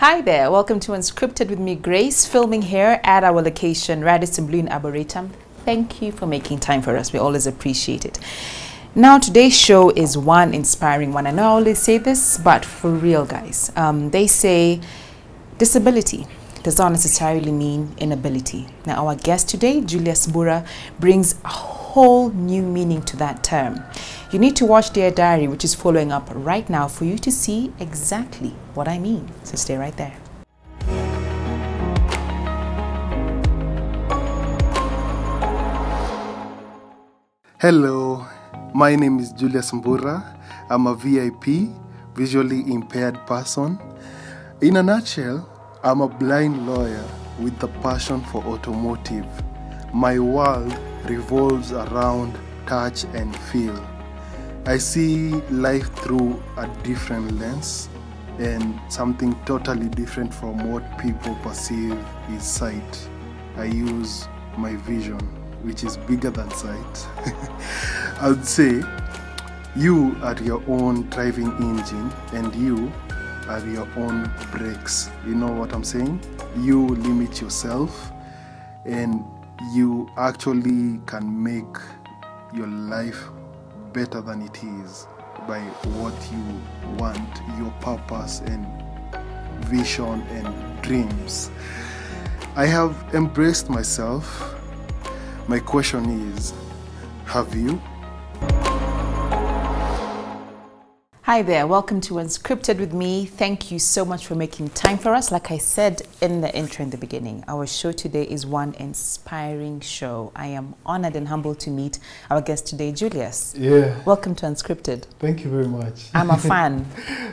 Hi there, welcome to Unscripted with me, Grace, filming here at our location, Radisson Blue in Arboretum. Thank you for making time for us. We always appreciate it. Now, today's show is one inspiring one. I know I always say this, but for real, guys. They say disability does not necessarily mean inability. Now, our guest today, Julius Mbura, brings a whole new meaning to that term. You need to watch their diary, which is following up right now, for you to see exactly what I mean. So stay right there. Hello, my name is Julius Mbura. I'm a VIP, visually impaired person. In a nutshell, I'm a blind lawyer with a passion for automotive. My world revolves around touch and feel. I see life through a different lens and something totally different from what people perceive is sight. I use my vision, which is bigger than sight. I would say you are your own driving engine and you are your own brakes. You know what I'm saying? You limit yourself and you actually can make your life better than it is by what you want, your purpose and vision and dreams. I have embraced myself. My question is, have you? Hi there, welcome to Unscripted with me. Thank you so much for making time for us. Like I said in the intro in the beginning, our show today is one inspiring show. I am honored and humbled to meet our guest today, Julius. Yeah. Welcome to Unscripted. Thank you very much. I'm a fan.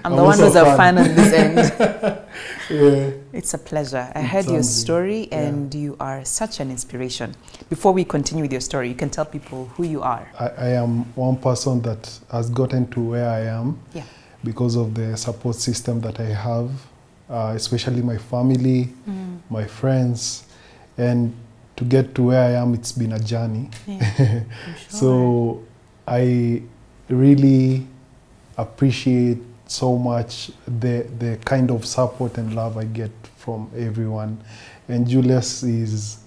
I'm the one who's a fan on this end. Yeah. It's a pleasure. I heard your story and you are such an inspiration. Before we continue with your story, you can tell people who you are. I am one person that has gotten to where I am because of the support system that I have, especially my family, my friends, and to get to where I am, it's been a journey. Yeah, sure. So I really appreciate so much the kind of support and love I get from everyone. And Julius is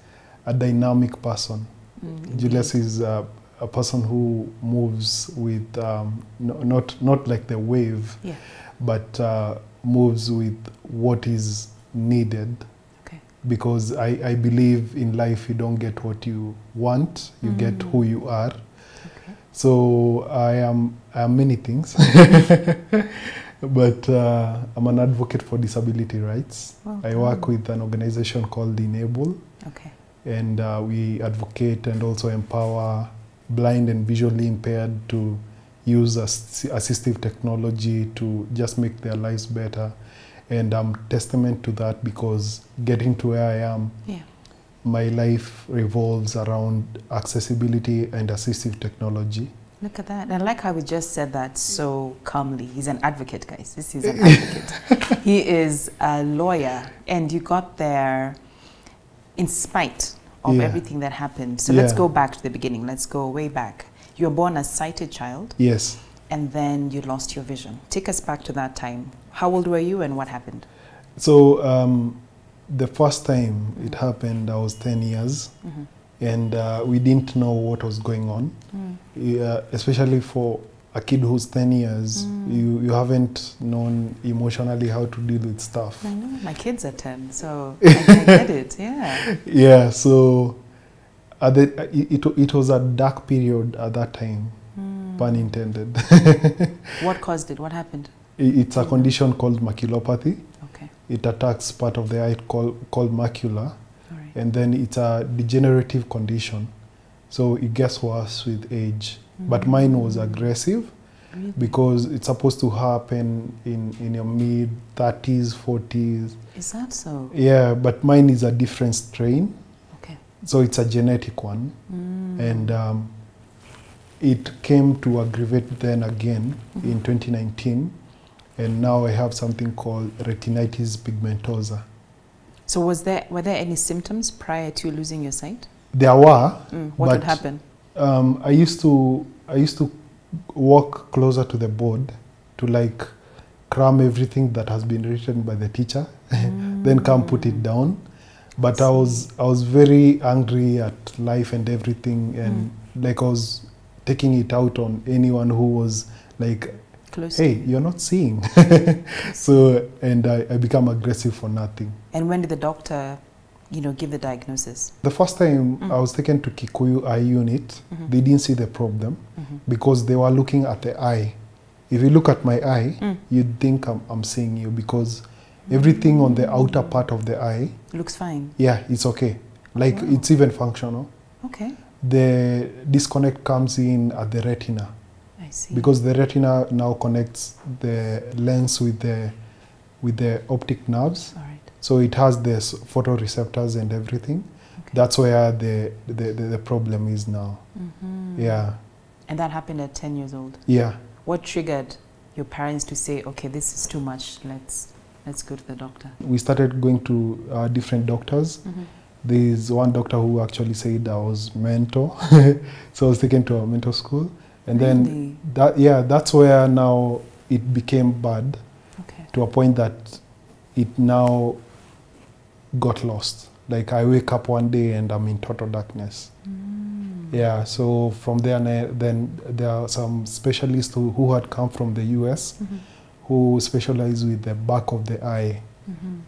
a dynamic person. Julius is a person who moves with, not like the wave, but moves with what is needed. Okay. Because I believe in life you don't get what you want, you get who you are. So I am many things, but I'm an advocate for disability rights. I work with an organization called Enable, and we advocate and also empower blind and visually impaired to use assistive technology to just make their lives better. And I'm testament to that because getting to where I am, my life revolves around accessibility and assistive technology. Look at that. I like how we just said that so calmly. He's an advocate, guys. This is an advocate. He is a lawyer, and you got there in spite of everything that happened. So let's go back to the beginning. Let's go way back. You were born a sighted child. Yes. And then you lost your vision. Take us back to that time. How old were you and what happened? So the first time it happened, I was 10 years. And we didn't know what was going on. Especially for a kid who's 10 years, you haven't known emotionally how to deal with stuff. I know, my kids are 10, so I get it, Yeah, so it was a dark period at that time, pun intended. What caused it? What happened? It's a condition called maculopathy. Okay. It attacks part of the eye called macula. And then it's a degenerative condition. So it gets worse with age. But mine was aggressive because it's supposed to happen in your mid-30s, 40s. Is that so? Yeah, but mine is a different strain. Okay. So it's a genetic one. And it came to aggravate then again in 2019. And now I have something called retinitis pigmentosa. So were there any symptoms prior to losing your sight? There were. What would happen? I used to walk closer to the board to like cram everything that has been written by the teacher, then come put it down. But I was very angry at life and everything, and like I was taking it out on anyone who was like, close hey, you're not seeing. So, and I become aggressive for nothing. And when did the doctor, give the diagnosis? The first time I was taken to Kikuyu eye unit, they didn't see the problem because they were looking at the eye. If you look at my eye, you'd think I'm seeing you, because everything on the outer part of the eye looks fine. Yeah, it's okay. Like it's even functional. Okay. The disconnect comes in at the retina. I see. Because the retina now connects the lens with the optic nerves. All right. So it has the photoreceptors and everything. Okay. That's where the problem is now. Yeah. And that happened at 10 years old? Yeah. What triggered your parents to say, okay, this is too much, let's go to the doctor? We started going to different doctors. There's one doctor who actually said I was mental. So I was taken to a mental school. And then that's where now it became bad. Okay. To a point that it now got lost. Like I wake up one day and I'm in total darkness. Yeah, so from there, then there are some specialists who had come from the US who specialize with the back of the eye.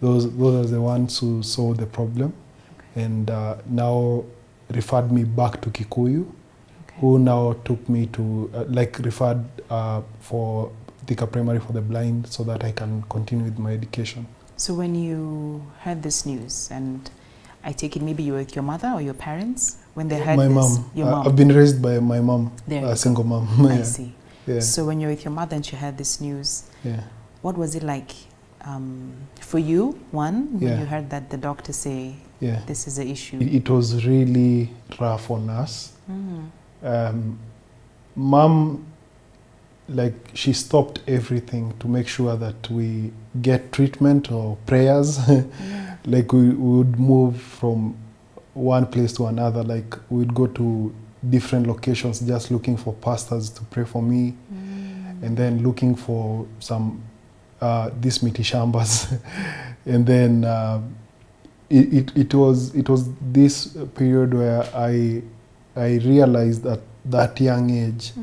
Those are the ones who saw the problem, and now referred me back to Kikuyu, who now took me to, referred for Thika Primary for the blind so that I can continue with my education. So when you heard this news, and I take it maybe you were with your mother or your parents when they heard my this? Mom. Your mom. I've been raised by my mom, a single mom. I see. Yeah. So when you're with your mother and she heard this news, what was it like for you, when you heard that the doctor say this is an issue? It was really rough on us. Mom, she stopped everything to make sure that we get treatment or prayers. We would move from one place to another. We'd go to different locations just looking for pastors to pray for me, and then looking for some these mitishambas. And then it was this period where I realized at that young age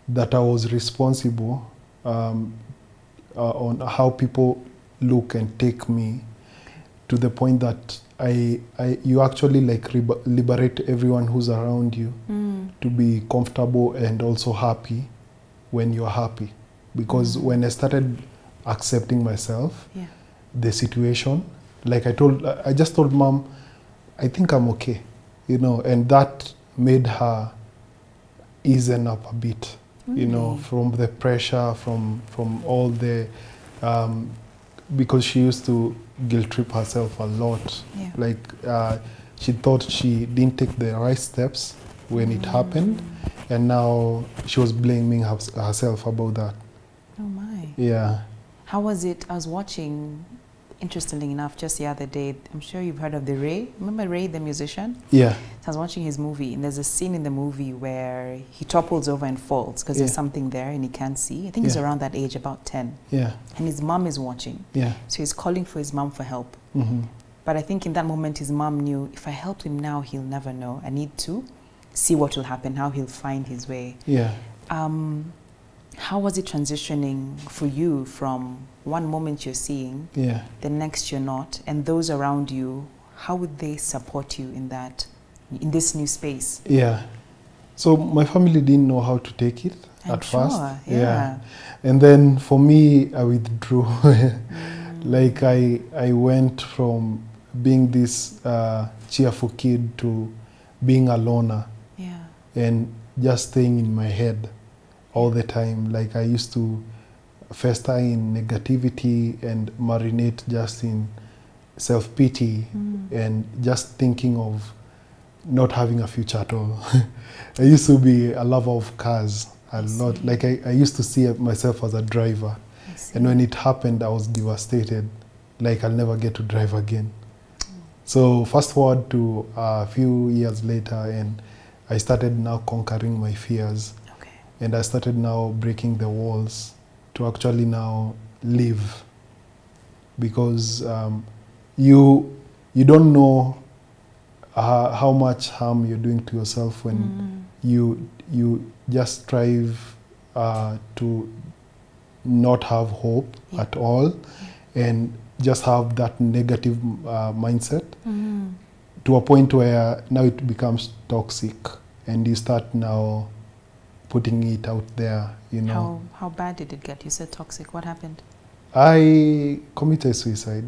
that I was responsible on how people look and take me, to the point that you actually liberate everyone who's around you to be comfortable and also happy when you're happy. Because when I started accepting myself, the situation, I just told Mom, I think I'm okay, and that made her easen up a bit, from the pressure, from all the, because she used to guilt trip herself a lot. She thought she didn't take the right steps when it happened, and now she was blaming herself about that. Oh my. Yeah. How was it? I was watching, interestingly enough, just the other day, I'm sure you've heard of the Ray. Remember Ray, the musician? Yeah. So I was watching his movie, and there's a scene in the movie where he topples over and falls because there's something there and he can't see. I think he's around that age, about 10. Yeah. And his mom is watching. Yeah. So he's calling for his mom for help. But I think in that moment, his mom knew, if I help him now, he'll never know. I need to see what will happen, how he'll find his way. Yeah. How was it transitioning for you from one moment you're seeing, the next you're not, and those around you, how would they support you in this new space? Yeah. So my family didn't know how to take it at first. Yeah. And then for me, I withdrew. I went from being this cheerful kid to being a loner. Yeah. And just staying in my head all the time. I used to fester in negativity and marinate just in self-pity and just thinking of not having a future at all. I used to be a lover of cars a lot. I used to see myself as a driver. And when it happened, I was devastated. I'll never get to drive again. So fast forward to a few years later, and I started now conquering my fears. And I started now breaking the walls to actually now leave, because you don't know how much harm you're doing to yourself when you just strive to not have hope at all, and just have that negative mindset to a point where now it becomes toxic, and you start now putting it out there, you know. How bad did it get? You said toxic. What happened? I committed suicide.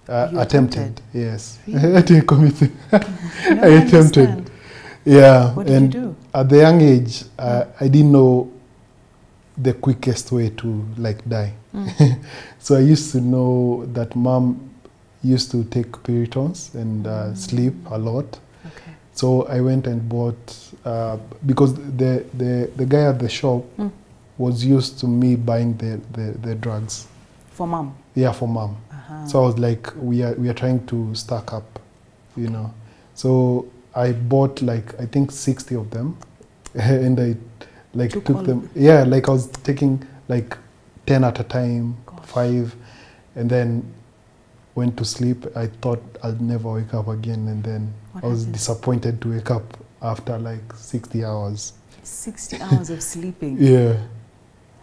Attempted, yes. Really? I didn't commit it. No, I attempted. understand. Yeah. What did you do? At the young age, I didn't know the quickest way to like die. So I used to know that mom used to take Piritons and sleep a lot. Okay. So I went and bought, because the guy at the shop was used to me buying the drugs. For mom? Yeah, for mom. So I was like, we are trying to stack up, you know. So I bought like, I think 60 of them, and I like took them. Yeah, like I was taking like 10 at a time, 5, and then went to sleep. I thought I'd never wake up again, and then I was disappointed to wake up after like 60 hours. 60 hours of sleeping? Yeah.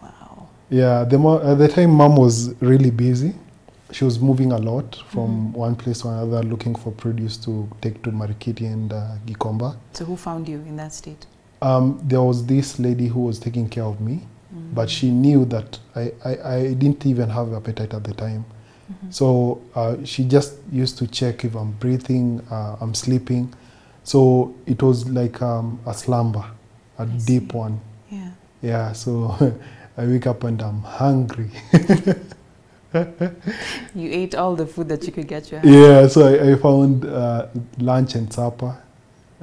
Wow. Yeah, at the time mom was really busy. She was moving a lot from one place to another, looking for produce to take to Marikiti and Gikomba. So who found you in that state? There was this lady who was taking care of me, but she knew that I didn't even have appetite at the time. So she just used to check if I'm breathing, I'm sleeping. So it was like a slumber, a deep one. Yeah. Yeah, so I wake up and I'm hungry. You ate all the food that you could get your hands. Yeah, so I found lunch and supper.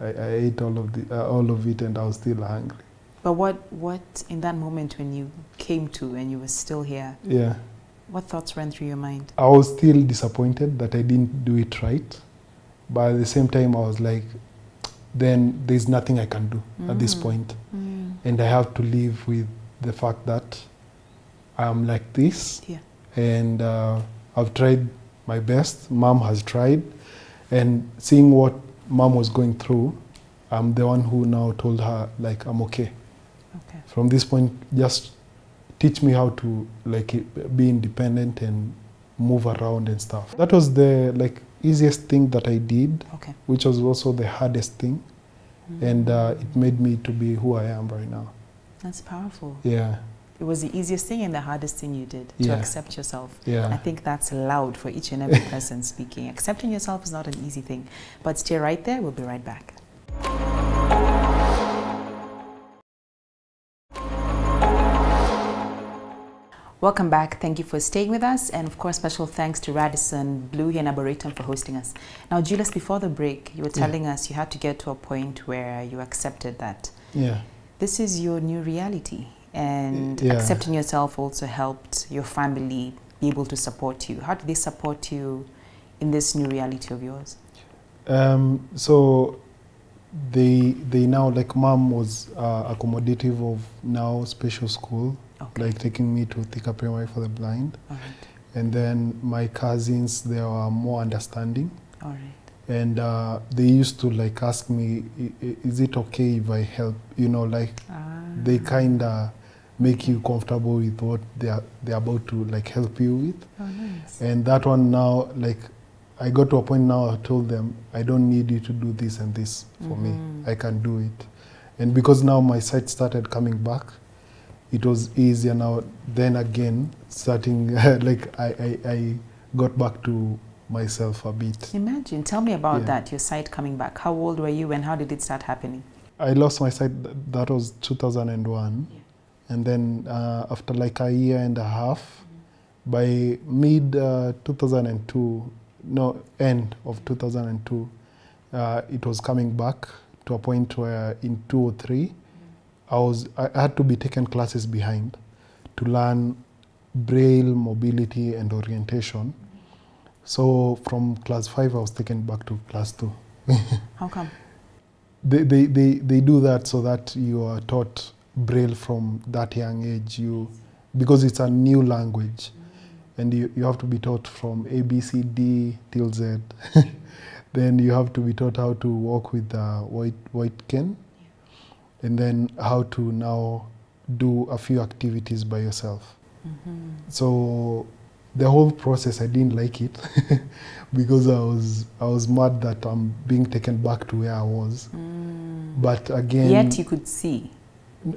I ate all of it, and I was still hungry. But what in that moment when you came to and you were still here? Yeah. What thoughts ran through your mind? I was still disappointed that I didn't do it right, but at the same time I was like, then there's nothing I can do at this point, and I have to live with the fact that I'm like this. Yeah. And I've tried my best. Mom has tried, and seeing what mom was going through, I'm the one who now told her, like, I'm okay. Okay. From this point, just teach me how to like be independent and move around and stuff. That was the like easiest thing that I did, which was also the hardest thing, and it made me to be who I am right now. That's powerful. Yeah. It was the easiest thing and the hardest thing you did, to accept yourself. Yeah. I think that's loud for each and every person speaking. Accepting yourself is not an easy thing. But stay right there, we'll be right back. Welcome back. Thank you for staying with us. And of course, special thanks to Radisson Blu here in Arboretum for hosting us. Now, Julius, before the break, you were telling us you had to get to a point where you accepted that this is your new reality. And accepting yourself also helped your family be able to support you. How did they support you in this new reality of yours? So they now, like mom was accommodative of now special school, like taking me to Thika Primary for the blind. And then my cousins, they were more understanding. And they used to like ask me, is it okay if I help? You know, like they kind of make you comfortable with what they're about to like help you with. And that one now, like I got to a point now I told them, I don't need you to do this and this for me. I can do it. And because now my sight started coming back, it was easier now. Then again, starting like I got back to myself a bit. Imagine, tell me about that, your sight coming back. How old were you and how did it start happening? I lost my sight, that was 2001. And then after like a year and a half, by mid 2002, no, end of 2002, it was coming back to a point where in 2003, I had to be taken classes behind to learn braille, mobility, and orientation. So from class 5, I was taken back to class 2. How come? They do that so that you are taught braille from that young age, because it's a new language. and you have to be taught from A, B, C, D till Z. Then you have to be taught how to walk with the white cane, and then how to now do a few activities by yourself. So the whole process, I didn't like it because I was mad that I'm being taken back to where I was. But again, yet you could see.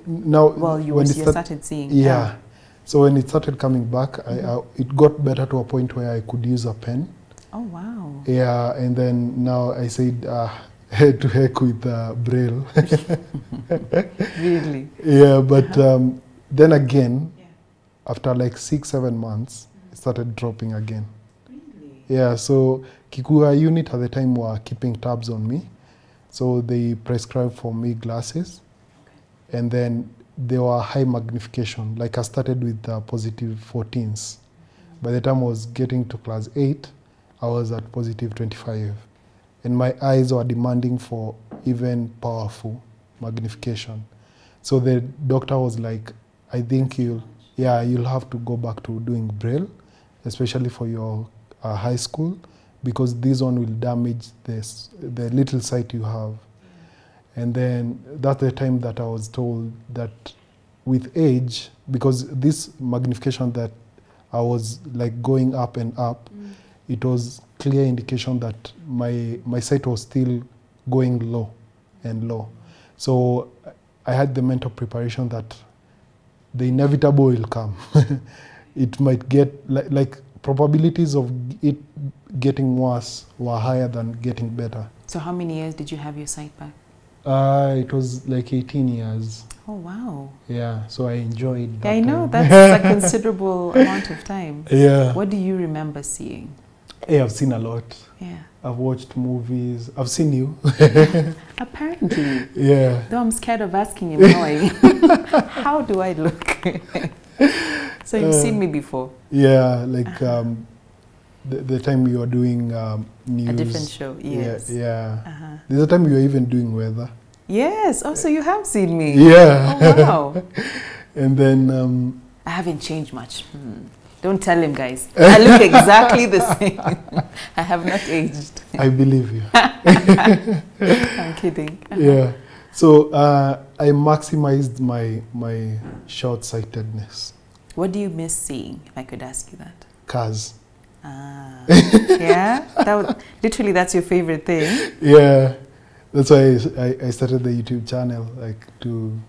Now, well, you started seeing. Yeah. So when it started coming back, it got better to a point where I could use a pen. Oh wow. Yeah, and then now I said, to heck with Braille. Really? Yeah, but then again, after like 6-7 months, it started dropping again. Really? Yeah, so Kikuya unit at the time were keeping tabs on me. So they prescribed for me glasses. Okay. And then they were high magnification. Like I started with positive 14s. By the time I was getting to class 8, I was at positive 25. And my eyes were demanding for even powerful magnification. So the doctor was like, I think you'll have to go back to doing Braille, especially for your high school, because this one will damage the little sight you have. And then that's the time that I was told that with age, because this magnification that I was like going up and up, it was clear indication that my sight was still going low and low. So I had the mental preparation that the inevitable will come. It might get, like probabilities of it getting worse were higher than getting better. So how many years did you have your sight back? It was like 18 years. Oh, wow. Yeah, so I enjoyed that. Yeah, I know, that's a considerable amount of time. Yeah. What do you remember seeing? Hey, I've seen a lot. Yeah. I've watched movies. I've seen you. Apparently. Yeah. Though I'm scared of asking him how do I look? So you've seen me before? Yeah, like the time you were doing news. A different show, yes. Yeah. There's a time you were even doing weather. Yes, oh, so you have seen me. Yeah. Oh, wow. And then... I haven't changed much. Don't tell him, guys. I look exactly the same. I have not aged. I believe you. I'm kidding. Yeah. So I maximized my short-sightedness. What do you miss seeing, if I could ask you that? Cars. Yeah? Literally, that's your favorite thing? Yeah. That's why I started the YouTube channel, like to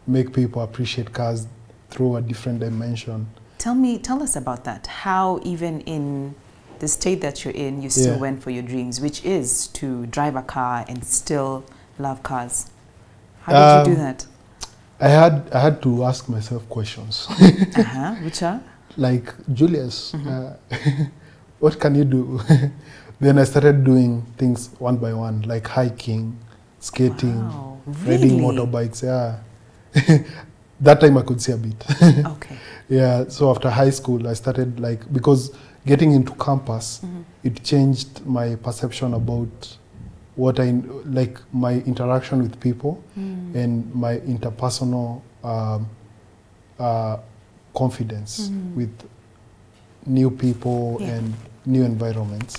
make people appreciate cars through a different dimension. Tell us about that. How even in the state that you're in, you still went for your dreams, which is to drive a car and still love cars. How did you do that? I had to ask myself questions. Which are? Like, Julius, what can you do? Then I started doing things one by one, like hiking, skating, riding motorbikes. Yeah. That time I could see a bit. Okay. Yeah, so after high school, I started because getting into campus, it changed my perception about what my interaction with people and my interpersonal confidence with new people and new environments.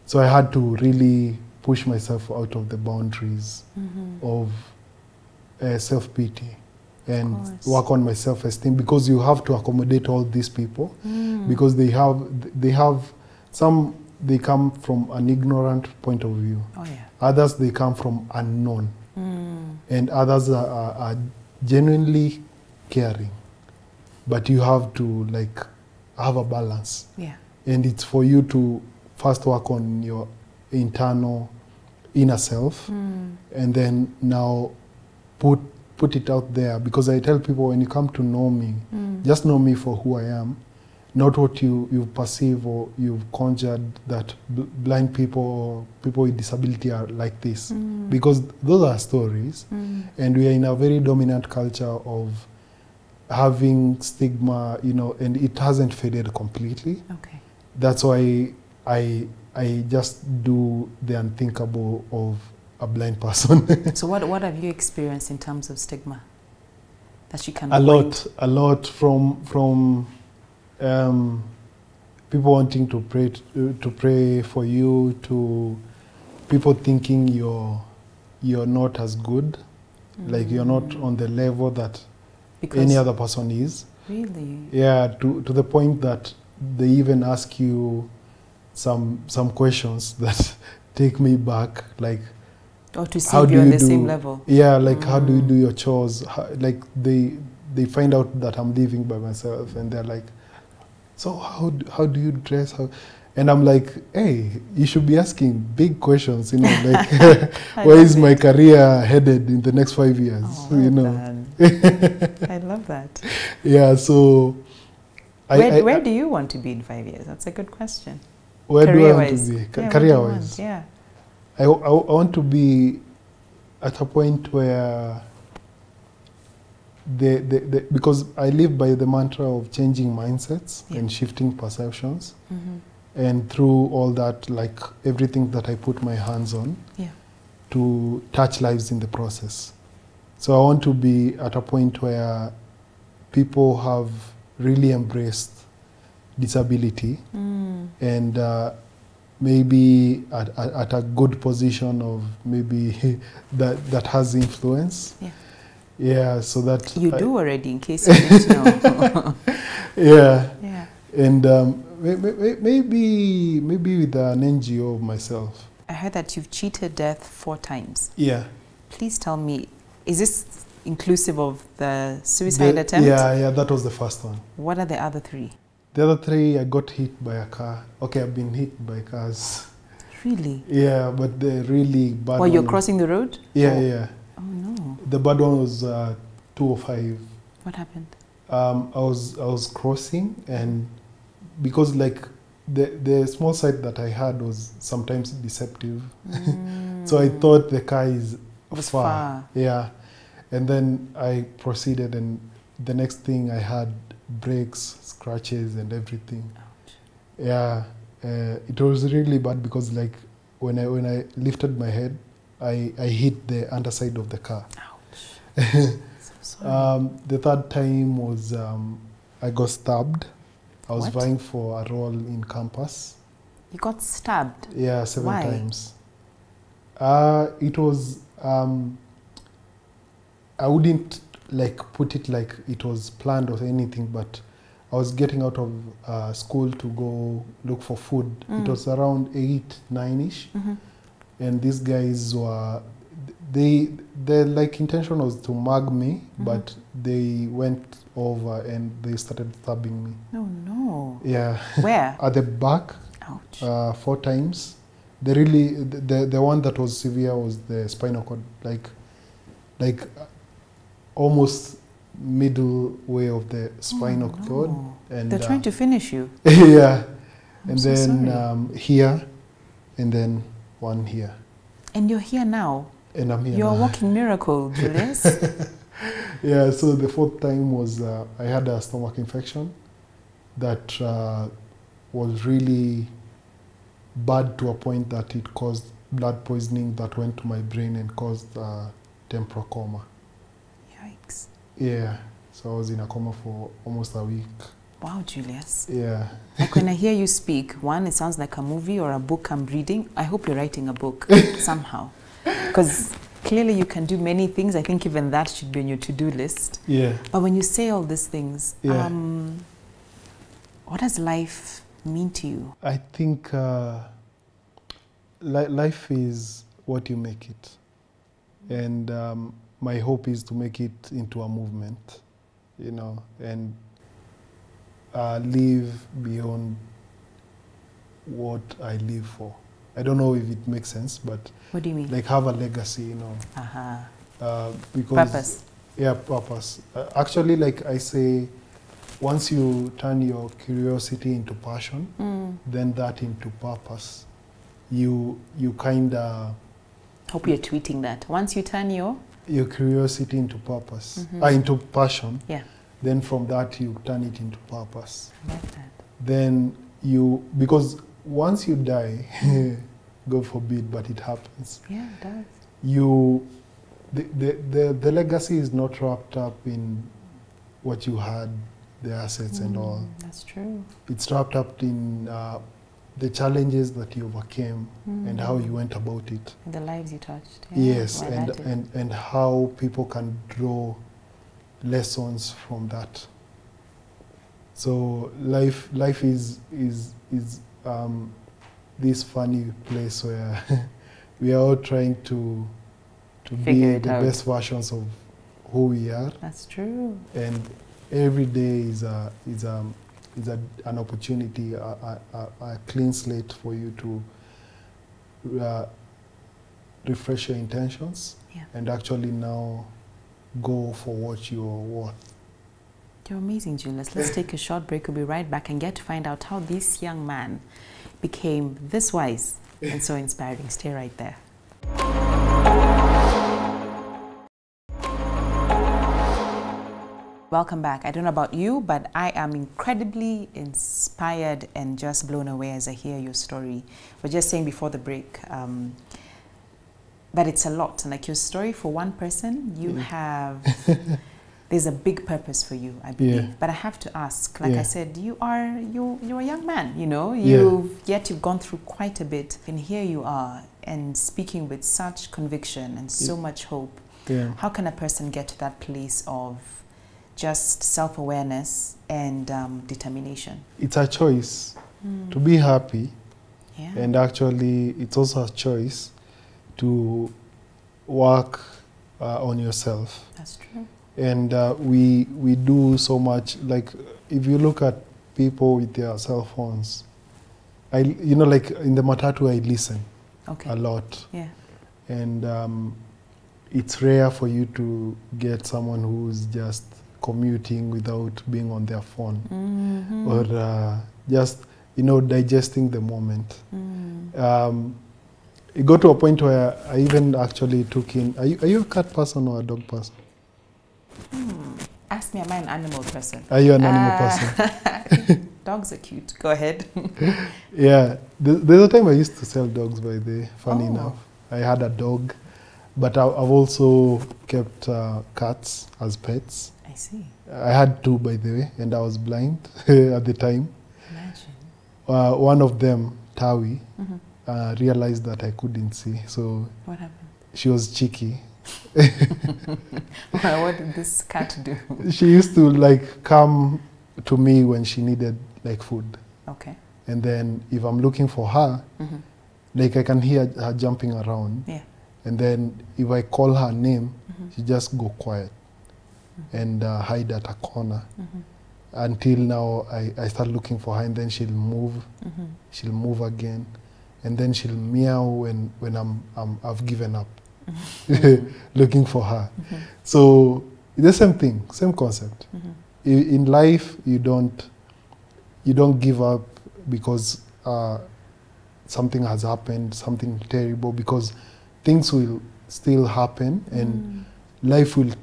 So I had to really push myself out of the boundaries of self-pity and work on my self-esteem, because you have to accommodate all these people because they come from an ignorant point of view. Oh, yeah. Others, they come from unknown. And others are genuinely caring. But you have to have a balance. Yeah. And it's for you to first work on your inner self and then now put it out there, because I tell people, when you come to know me, just know me for who I am, not what you perceive or you've conjured that blind people or people with disability are like this. Because those are stories, and we are in a very dominant culture of having stigma, and it hasn't faded completely. Okay. That's why I just do the unthinkable of a blind person. So what have you experienced in terms of stigma that you can a lot from people wanting to pray for you, to people thinking you're not as good, like you're not on the level that any other person is. Really? Yeah, to the point that they even ask you some questions that take me back, like, or to see if you're on the same level. Yeah, like how do you do your chores? Like they find out that I'm living by myself, and they're like, so how do you dress? And I'm like, hey, you should be asking big questions, you know, like where is my career headed in the next 5 years? Oh, you know. I love that. Yeah, so where do you want to be in 5 years? That's a good question. Where do I want to be? Career-wise? Yeah. I want to be at a point where because I live by the mantra of changing mindsets and shifting perceptions. And through all that, like everything that I put my hands on, to touch lives in the process. So I want to be at a point where people have really embraced disability and maybe at a good position of maybe that has influence. Yeah, so that you do already, in case you didn't know. Yeah. And maybe with an NGO of myself. I heard that you've cheated death 4 times. Yeah. Please tell me, is this inclusive of the suicide attempt? Yeah, that was the first one. What are the other 3? The other 3, I got hit by a car. Okay, I've been hit by cars. Really? Yeah, but the really bad While you're crossing the road? Yeah. Oh no. The bad one was 205. What happened? I was crossing, and because like the small sight that I had was sometimes deceptive, so I thought the car was far. Yeah, and then I proceeded, and the next thing I had breaks, scratches, and everything. Ouch. Yeah, it was really bad because like when I lifted my head, I hit the underside of the car. Ouch. So sorry. The third time was I got stabbed. I was What? vying for a role in campus. You got stabbed? Yeah, 7 Why? times. It was, I wouldn't like put it like it was planned or anything, but I was getting out of school to go look for food. It was around 8, 9-ish. And these guys were, their like intention was to mug me, but they went over and they started stabbing me. Oh no. Yeah. Where? At the back. Ouch. 4 times. The one that was severe was the spinal cord, like almost middle way of the spinal cord. And they're trying to finish you. Yeah. I'm so then here, and then one here. And you're here now. And I'm here. You're now. a walking miracle, Julius. Yeah, so the 4th time was I had a stomach infection that was really bad to a point that it caused blood poisoning that went to my brain and caused temporal coma. Yikes. Yeah, so I was in a coma for almost a week. Wow, Julius. Yeah. Like when I hear you speak, one, it sounds like a movie or a book I'm reading. I hope you're writing a book somehow. Because clearly you can do many things. I think even that should be on your to-do list. Yeah. But when you say all these things, what does life mean to you? I think life is what you make it. And my hope is to make it into a movement, you know, and live beyond what I live for. I don't know if it makes sense, but what do you mean? Like have a legacy, you know. Because purpose. Yeah, purpose. Actually, like I say, once you turn your curiosity into passion, then that into purpose, you kind of... Hope you're tweeting that. Once you turn your curiosity into purpose, into passion, then from that you turn it into purpose. I love that. Then because once you die, God forbid, but it happens. Yeah, it does. The legacy is not wrapped up in what you had the assets and all. That's true. It's wrapped up in the challenges that you overcame and how you went about it. And the lives you touched. Yes, and how people can draw lessons from that. So life is this funny place where we are all trying to be the best versions of who we are. That's true. And every day is an opportunity, a clean slate for you to refresh your intentions and actually now go for what you're worth. You're amazing, Julius. Let's take a short break. We'll be right back and get to find out how this young man became this wise and so inspiring. Stay right there. Welcome back. I don't know about you, but I am incredibly inspired and just blown away as I hear your story. We're just saying before the break that it's a lot. And like your story for one person, you have... There's a big purpose for you, I believe. But I have to ask, like I said, you're a young man, you know, you've gone through quite a bit, and here you are, and speaking with such conviction and so much hope. How can a person get to that place of just self-awareness and determination? It's a choice to be happy, and actually it's also a choice to work on yourself. That's true. And we do so much. Like if you look at people with their cell phones, you know, like in the matatu, I listen a lot. And it's rare for you to get someone who's just commuting without being on their phone or just, you know, digesting the moment. It got to a point where I even actually took in, are you a cat person or a dog person? Ask me, am I an animal person? Are you an animal person? Dogs are cute. Go ahead. Yeah. There's a time I used to sell dogs, by the way, funny enough. I had a dog, but I've also kept cats as pets. I see. I had two, by the way, and I was blind at the time. Imagine. One of them, Tawi, realized that I couldn't see. So what happened? She was cheeky. What did this cat do? She used to like come to me when she needed like food. Okay. And then if I'm looking for her, like I can hear her jumping around. Yeah. And then if I call her name, she just go quiet and hide at a corner. Until now I start looking for her, and then she'll move. She'll move again, and then she'll meow when I've given up. Looking for her. So the same thing, same concept. In life, you don't give up because something has happened, something terrible, because things will still happen and life will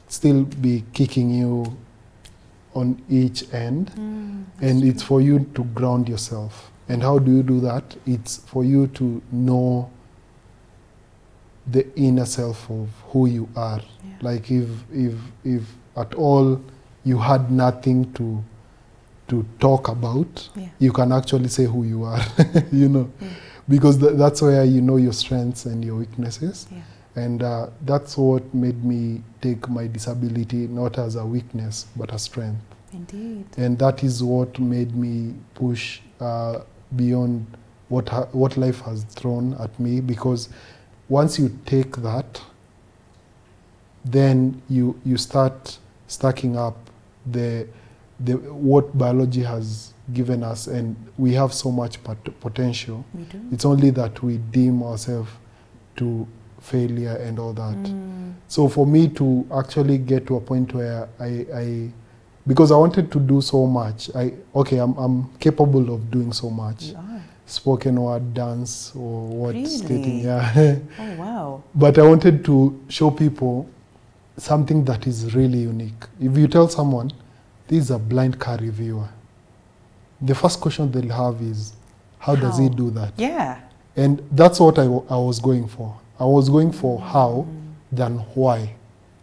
still be kicking you on each end, and it's for you to ground yourself. And how do you do that? It's for you to know the inner self of who you are. Like if at all you had nothing to talk about, you can actually say who you are, you know, because that's where you know your strengths and your weaknesses. And that's what made me take my disability not as a weakness but a strength. Indeed. And that is what made me push beyond what life has thrown at me, because once you take that, then you start stacking up the what biology has given us, and we have so much potential. We do. It's only that we deem ourselves to failure and all that. So for me to actually get to a point where because I wanted to do so much, I'm capable of doing so much. You are. Spoken word, dance, or what skating, Oh wow. But I wanted to show people something that is really unique. If you tell someone, this is a blind car reviewer, the first question they'll have is, how does he do that? Yeah. And that's what I was going for. I was going for how than why.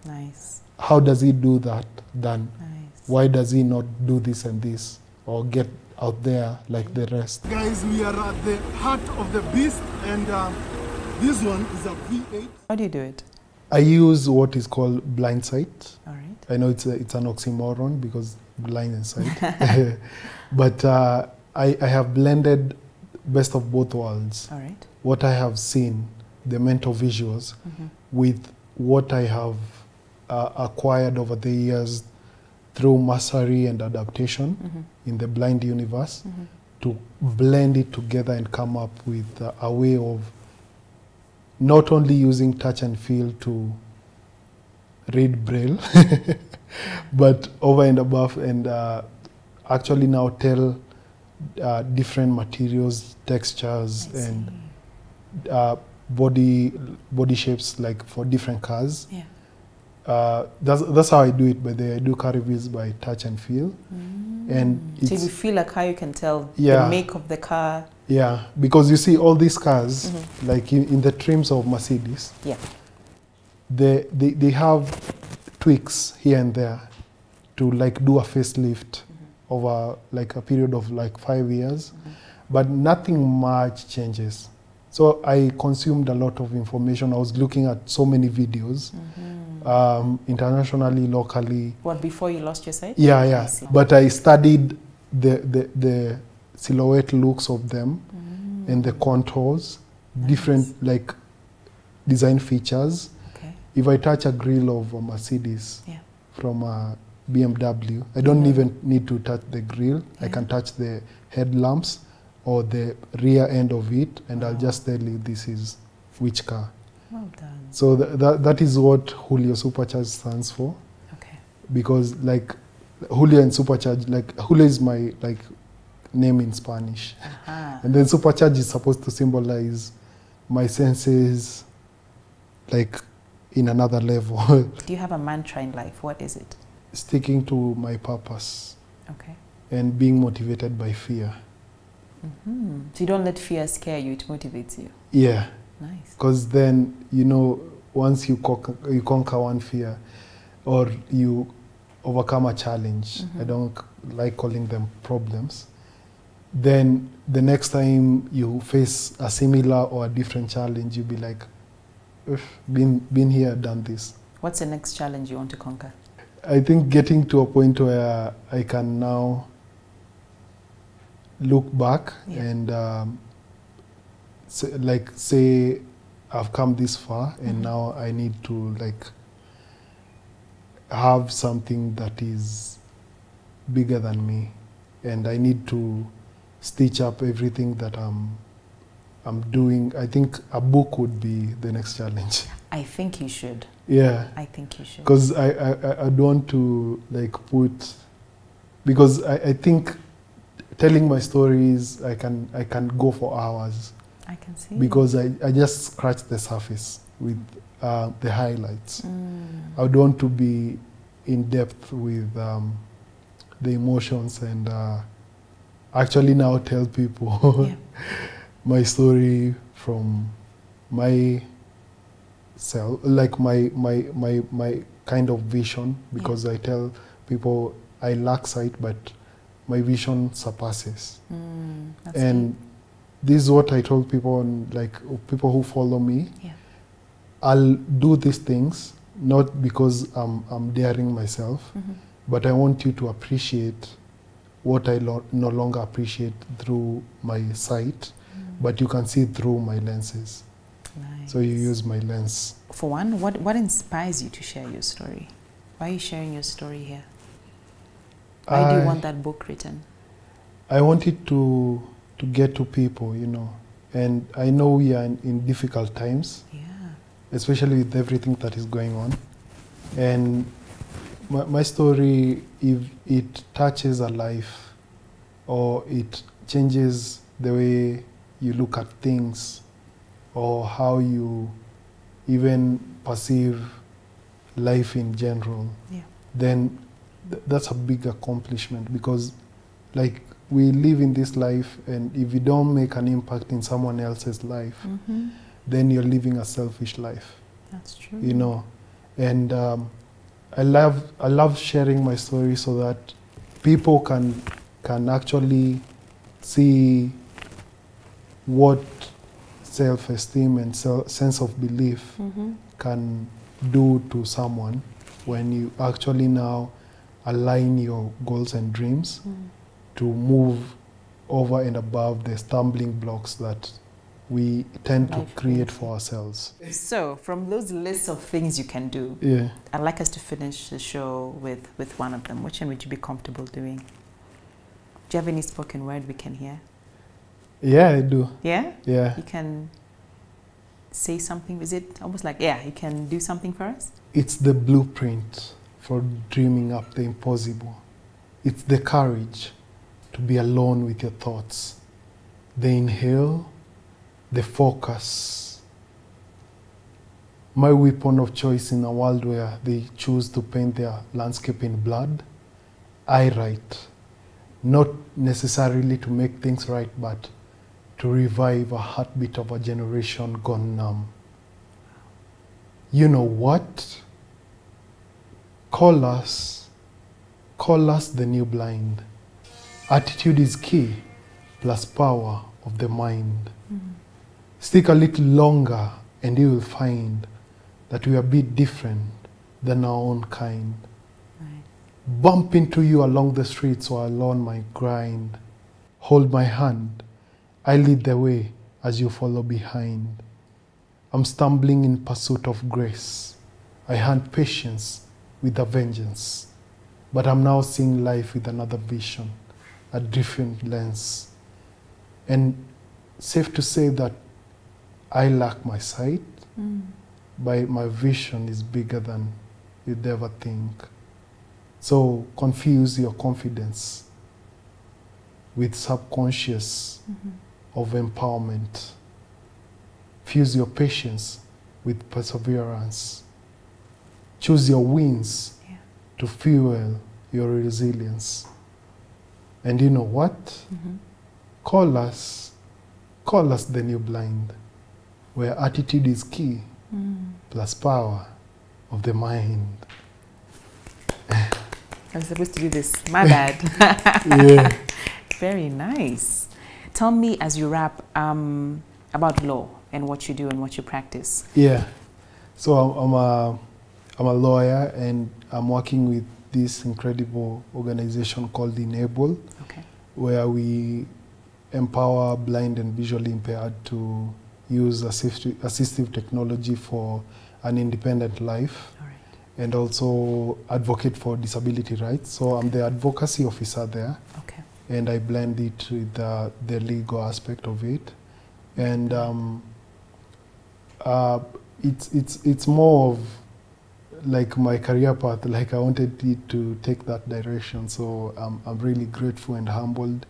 Nice. How does he do that than Why does he not do this and this or get out there like the rest? Guys, we are at the heart of the beast, and this one is a V8. How do you do it? I use what is called blind sight. All right. I know it's an oxymoron because blind and sight. But I have blended best of both worlds. All right. What I have seen, the mental visuals, with what I have acquired over the years through mastery and adaptation in the blind universe, to blend it together and come up with a way of not only using touch and feel to read Braille, but over and above, and actually now tell different materials, textures, and body shapes, like for different cars. Yeah. That's how I do it. By the I do car reviews by touch and feel, and So you feel like how you can tell Yeah. the make of the car. yeah, because you see all these cars, like in the trims of Mercedes, Yeah. they have tweaks here and there to like do a facelift over like a period of like 5 years, but nothing much changes. So I consumed a lot of information. I was looking at so many videos, internationally, locally. What, before you lost your sight? Yeah, I yeah. see. But I studied the silhouette looks of them and the contours, different like design features. Okay. If I touch a grill of a Mercedes Yeah. from a BMW, I don't even need to touch the grill. I can touch the headlamps or the rear end of it, and I'll just tell you this is which car. Well done. So that is what Julio Supercharged stands for, Okay. because like Julio and Supercharged, like Julio is my like name in Spanish, and then Supercharged is supposed to symbolize my senses, like in another level. Do you have a mantra in life? What is it? Sticking to my purpose Okay. and being motivated by fear. So you don't let fear scare you, it motivates you. Yeah, Nice. because then, you know, once you conquer one fear or you overcome a challenge, I don't like calling them problems, then the next time you face a similar or a different challenge, you'll be like, been here, done this. What's the next challenge you want to conquer? I think getting to a point where I can now look back and say I've come this far and now I need to like have something that is bigger than me, and I need to stitch up everything that I'm doing. I think a book would be the next challenge. I think you should. Yeah. I think you should. Because I don't want to like put, because I think telling my stories, I can go for hours. I can see. Because I just scratched the surface with the highlights. I would want to be in depth with the emotions and actually now tell people my story from my self, like my kind of vision, because I tell people I lack sight, but my vision surpasses. That's And this is what I told people, and like people who follow me. Yeah. I'll do these things not because I'm daring myself, but I want you to appreciate what I no longer appreciate through my sight, but you can see through my lenses. Nice. So you use my lens. For one, what inspires you to share your story? Why are you sharing your story here? Why do you want that book written? I want it to get to people, you know. And I know we are in difficult times, especially with everything that is going on. And my story, if it touches a life or it changes the way you look at things or how you even perceive life in general, then that's a big accomplishment, because like we live in this life, and if you don't make an impact in someone else's life, then you're living a selfish life. That's true. You know, and I love sharing my story so that people can actually see what self-esteem and sense of belief can do to someone when you actually now align your goals and dreams to move over and above the stumbling blocks that we tend to create for ourselves. So, from those lists of things you can do, I'd like us to finish the show with one of them. Which one would you be comfortable doing? Do you have any spoken word we can hear? Yeah, I do. Yeah? Yeah. You can say something. Is it almost like, you can do something for us? It's the blueprint for dreaming up the impossible. It's the courage to be alone with your thoughts. The inhale, the focus. My weapon of choice in a world where they choose to paint their landscape in blood, I write. Not necessarily to make things right, but to revive a heartbeat of a generation gone numb. You know what? Call us the new blind. Attitude is key, plus power of the mind. Stick a little longer and you will find that we are a bit different than our own kind. Right. Bump into you along the streets while on my grind. Hold my hand, I lead the way as you follow behind. I'm stumbling in pursuit of grace. I hunt patience with a vengeance. But I'm now seeing life with another vision, a different lens. And safe to say that I lack my sight, but my vision is bigger than you'd ever think. So confuse your confidence with subconscious of empowerment. Fuse your patience with perseverance. Choose your wins to fuel your resilience. And you know what? Call us the new blind, where attitude is key, plus power of the mind. I was supposed to do this. My bad. Yeah. Very nice. Tell me, as you wrap, about law and what you do and what you practice. Yeah. So I'm a lawyer, and I'm working with this incredible organization called Enable, where we empower blind and visually impaired to use assistive technology for an independent life. And also advocate for disability rights. So I'm the advocacy officer there, and I blend it with the legal aspect of it. And it's more of like my career path. Like I wanted it to take that direction. So I'm really grateful and humbled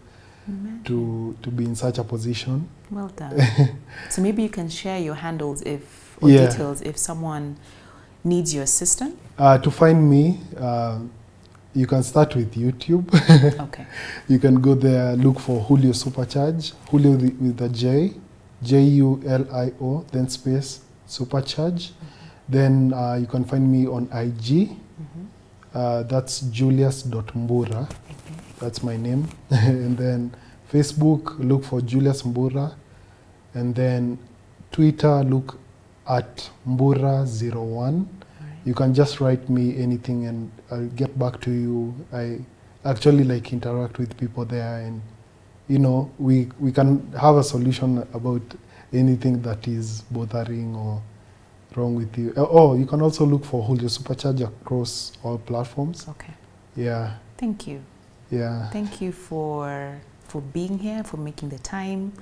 to be in such a position. Well done. So maybe you can share your handles or details if someone needs your assistance? To find me, you can start with YouTube. You can go there, look for Julio Supercharge, Julio with a J, Julio, then space Supercharge. Then you can find me on IG. That's Julius.Mbura. That's my name. And then Facebook, look for Julius Mbura. And then Twitter, look at Mbura01. You can just write me anything and I'll get back to you. I actually like interact with people there, and you know, we can have a solution about anything that is bothering or wrong with you. Oh, you can also look for Julio Supercharge across all platforms. Yeah. Thank you. Yeah. Thank you for being here, for making the time,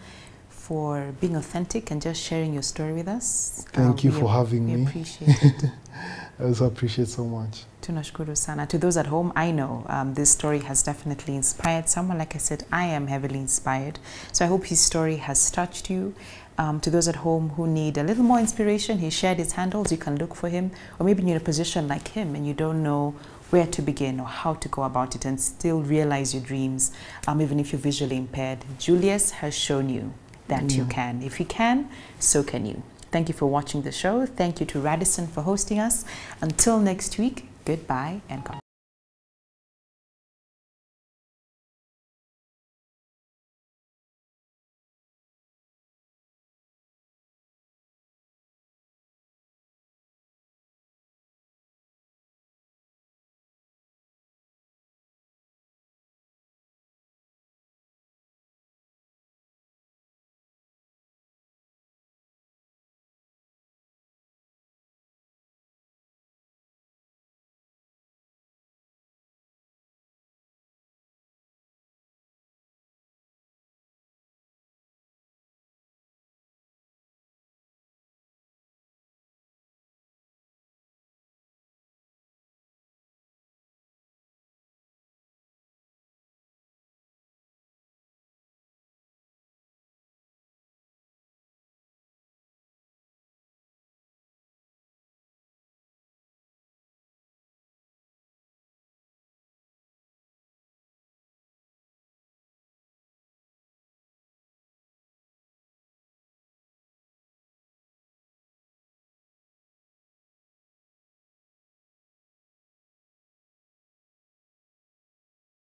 for being authentic and just sharing your story with us. Thank you for having me. We appreciate it. I also appreciate so much. Tunashukuru sana. To those at home, I know this story has definitely inspired someone. Like I said, I am heavily inspired. So I hope his story has touched you. To those at home who need a little more inspiration, he shared his handles. You can look for him. Or maybe you're in a position like him and you don't know where to begin or how to go about it and still realize your dreams, even if you're visually impaired. Julius has shown you that you can. If he can, so can you. Thank you for watching the show. Thank you to Radisson for hosting us. Until next week, Goodbye and God.